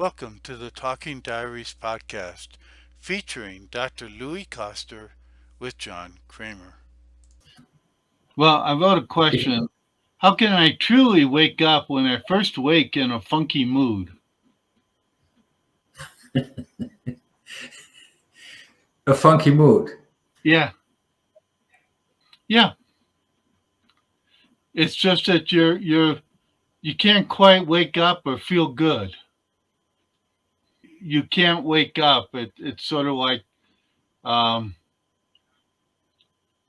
Welcome to the Talking Diaries podcast, featuring Dr. Louis Koster with John Kremer. Well, I wrote a question. How can I truly wake up when I first wake in a funky mood? A funky mood. Yeah. Yeah. It's just that you can't quite wake up or feel good. You can't wake up. It's sort of like um,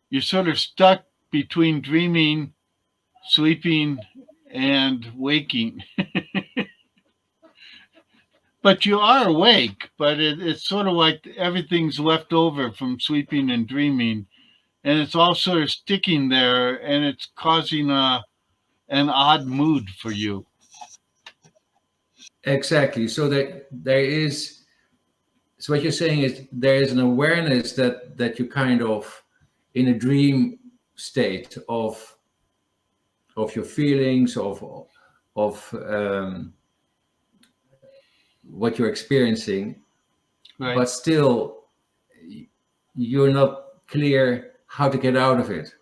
you're sort of stuck between dreaming, sleeping, and waking. But you are awake, but it's sort of like everything's left over from sleeping and dreaming, and it's all sort of sticking there, and it's causing an odd mood for you. Exactly. So there is. So what you're saying is there is an awareness that you kind of in a dream state of your feelings of what you're experiencing, Right. but still you're not clear how to get out of it.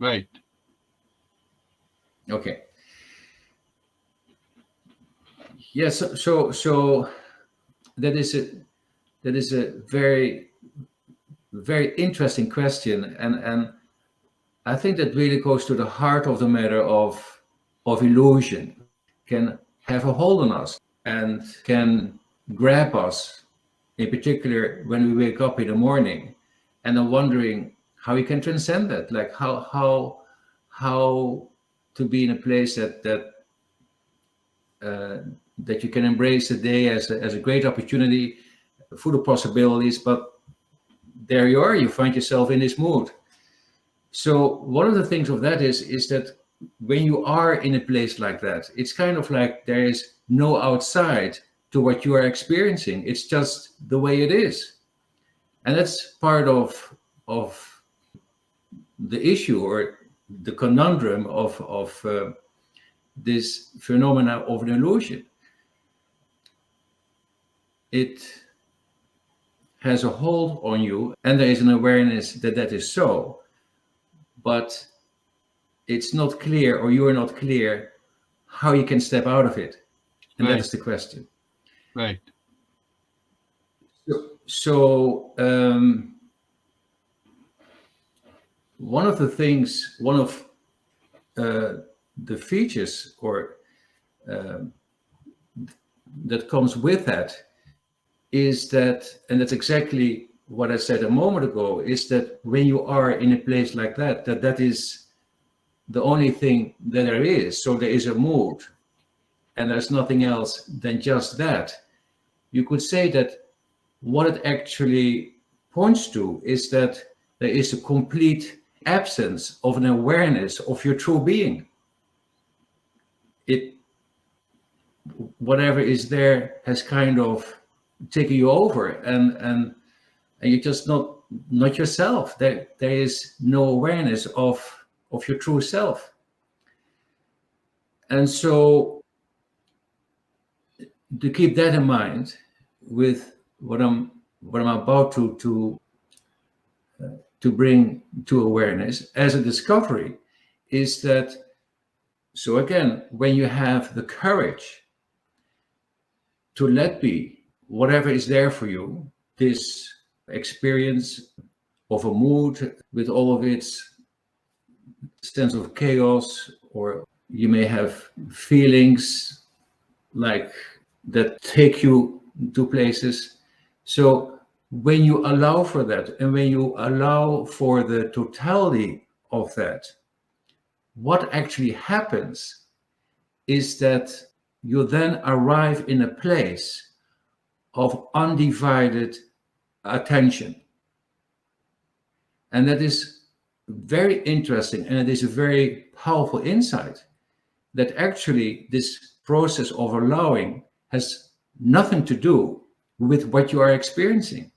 Right. Okay. Yes. So that is a very very interesting question, and I think that really goes to the heart of the matter of illusion. Can have a hold on us and can grab us, in particular when we wake up in the morning, and I'm wondering how we can transcend that, like how to be in a place that you can embrace the day as a great opportunity, full of possibilities, but there you are, you find yourself in this mood. So one of the things of that is that when you are in a place like that, it's kind of like there is no outside to what you are experiencing. It's just the way it is. And that's part of the issue or the conundrum of this phenomena of an illusion. It has a hold on you, and there is an awareness that that is so, but it's not clear, or you are not clear how you can step out of it, and Right. that is the question. Right. So one of the features or that comes with that is that, and that's exactly what I said a moment ago, is that when you are in a place like that, that is the only thing that there is. So there is a mood, and there's nothing else than just that. You could say that what it actually points to is that there is a complete absence of an awareness of your true being. It, whatever is there has kind of taken you over, and you're just not yourself. There is no awareness of your true self. And so to keep that in mind with what I'm about to bring to awareness as a discovery is that, so again, when you have the courage to let be whatever is there for you, this experience of a mood with all of its sense of chaos, or you may have feelings like that take you to places. So when you allow for that, and when you allow for the totality of that, what actually happens is that you then arrive in a place of undivided attention. And that is very interesting, and it is a very powerful insight that actually this process of allowing has nothing to do with what you are experiencing.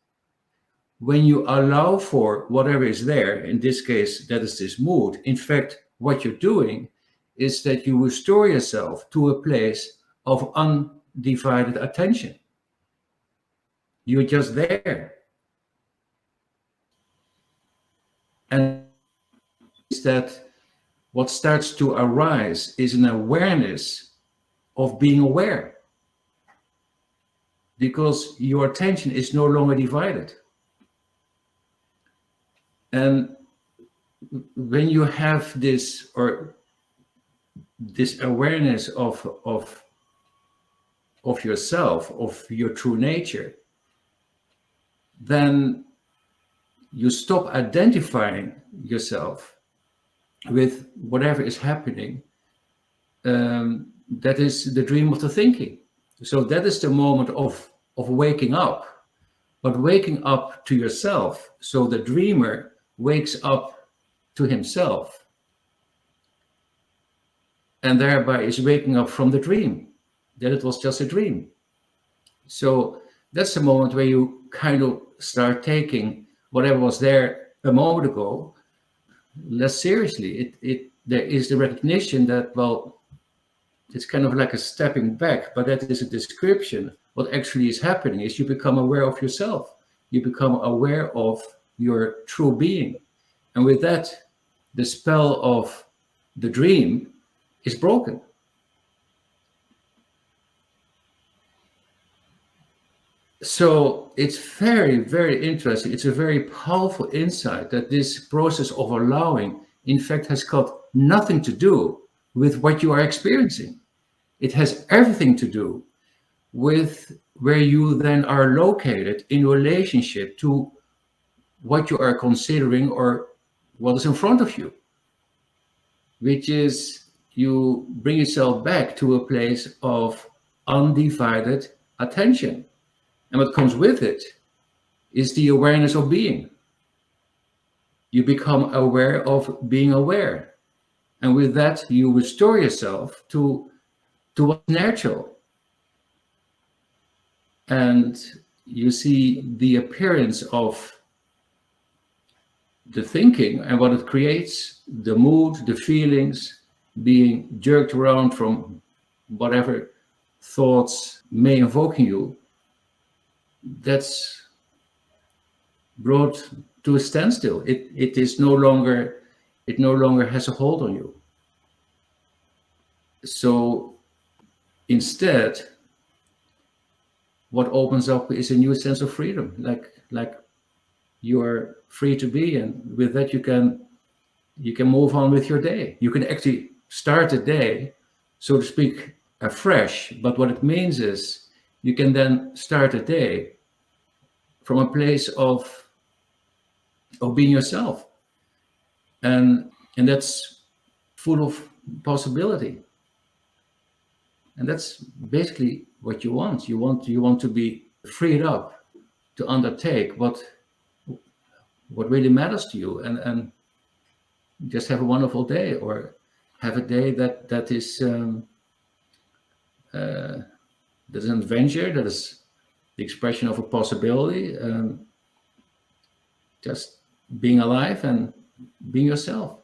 When you allow for whatever is there, in this case, that is this mood, in fact, what you're doing is that you restore yourself to a place of undivided attention. You're just there. And is that what starts to arise is an awareness of being aware, because your attention is no longer divided. And when you have this, or this awareness of yourself, of your true nature, then you stop identifying yourself with whatever is happening. That is the dream of the thinking. So that is the moment of waking up, but waking up to yourself. So the dreamer wakes up to himself, and thereby is waking up from the dream, that it was just a dream. So that's the moment where you kind of start taking whatever was there a moment ago less seriously. There is the recognition that, well, it's kind of like a stepping back, but that is a description. What actually is happening is you become aware of yourself. You become aware of your true being. And with that, the spell of the dream is broken. So it's very, very interesting. It's a very powerful insight that this process of allowing, in fact, has got nothing to do with what you are experiencing. It has everything to do with where you then are located in relationship to what you are considering or what is in front of you, which is you bring yourself back to a place of undivided attention. And what comes with it is the awareness of being. You become aware of being aware. And with that, you restore yourself to what's natural. And you see the appearance of the thinking and what it creates, the mood, the feelings, being jerked around from whatever thoughts may invoke in you. That's brought to a standstill. It no longer has a hold on you. So instead, what opens up is a new sense of freedom, like you are free to be, and with that you can move on with your day. You can actually start a day, so to speak, afresh. But what it means is you can then start a day from a place of being yourself, and that's full of possibility. And that's basically what you want. You want to be freed up to undertake what really matters to you, and just have a wonderful day, or have a day that is an adventure, that is the expression of a possibility, just being alive and being yourself.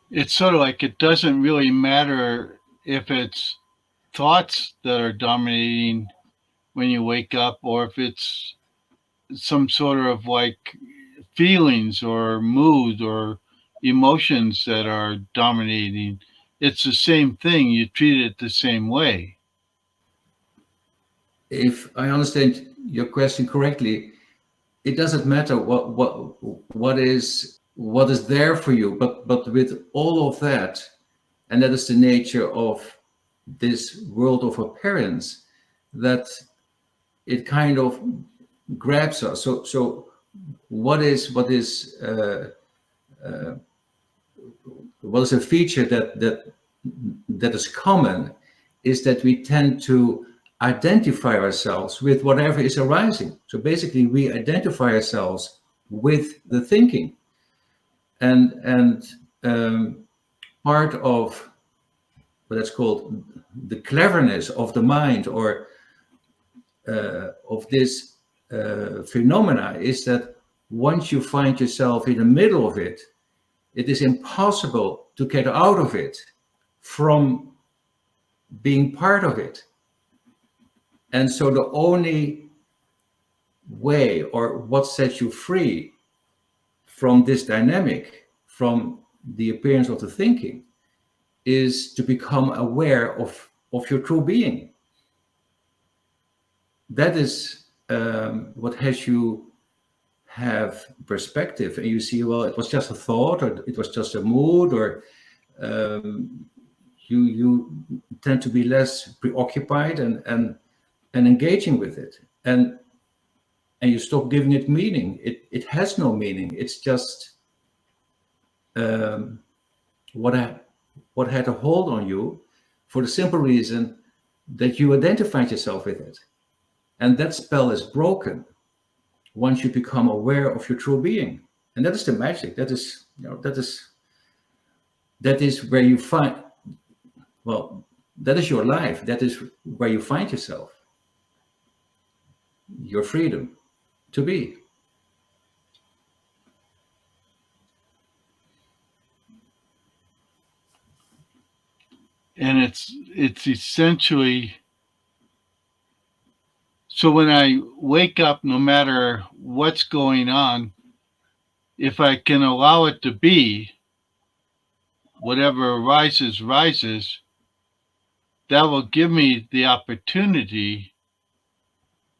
It's sort of like it doesn't really matter if it's thoughts that are dominating when you wake up, or if it's some sort of like feelings or mood or emotions that are dominating. It's the same thing. You treat it the same way. If I understand your question correctly, it doesn't matter what is there for you, but with all of that, and that is the nature of this world of appearance, that it kind of grabs us. So what is a feature that is common is that we tend to identify ourselves with whatever is arising. So basically, we identify ourselves with the thinking, and part of what that's called the cleverness of the mind, or of this phenomena, is that once you find yourself in the middle of it, it is impossible to get out of it from being part of it. And so the only way, or what sets you free from this dynamic, from the appearance of the thinking, is to become aware of your true being. That is what has you have perspective, and you see, well, it was just a thought, or it was just a mood, or you tend to be less preoccupied and engaging with it, and you stop giving it meaning. It has no meaning. It's just what had a hold on you, for the simple reason that you identified yourself with it, and that spell is broken once you become aware of your true being. And that is the magic. That is, that is where you find, well, that is your life. That is where you find yourself, your freedom to be. And it's essentially, so when I wake up, no matter what's going on, if I can allow it to be, whatever arises, rises, that will give me the opportunity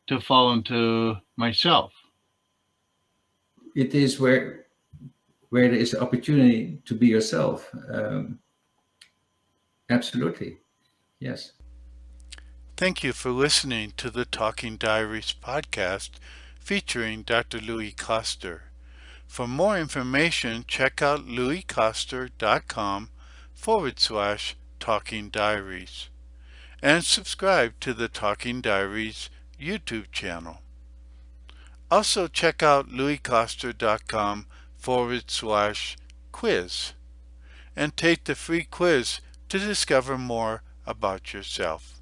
to fall into myself. It is where there is an opportunity to be yourself. Absolutely. Yes. Thank you for listening to the Talking Diaries podcast featuring Dr. Louis Koster. For more information, check out louiskoster.com/Talking Diaries and subscribe to the Talking Diaries YouTube channel. Also check out louiskoster.com/quiz and take the free quiz to discover more about yourself.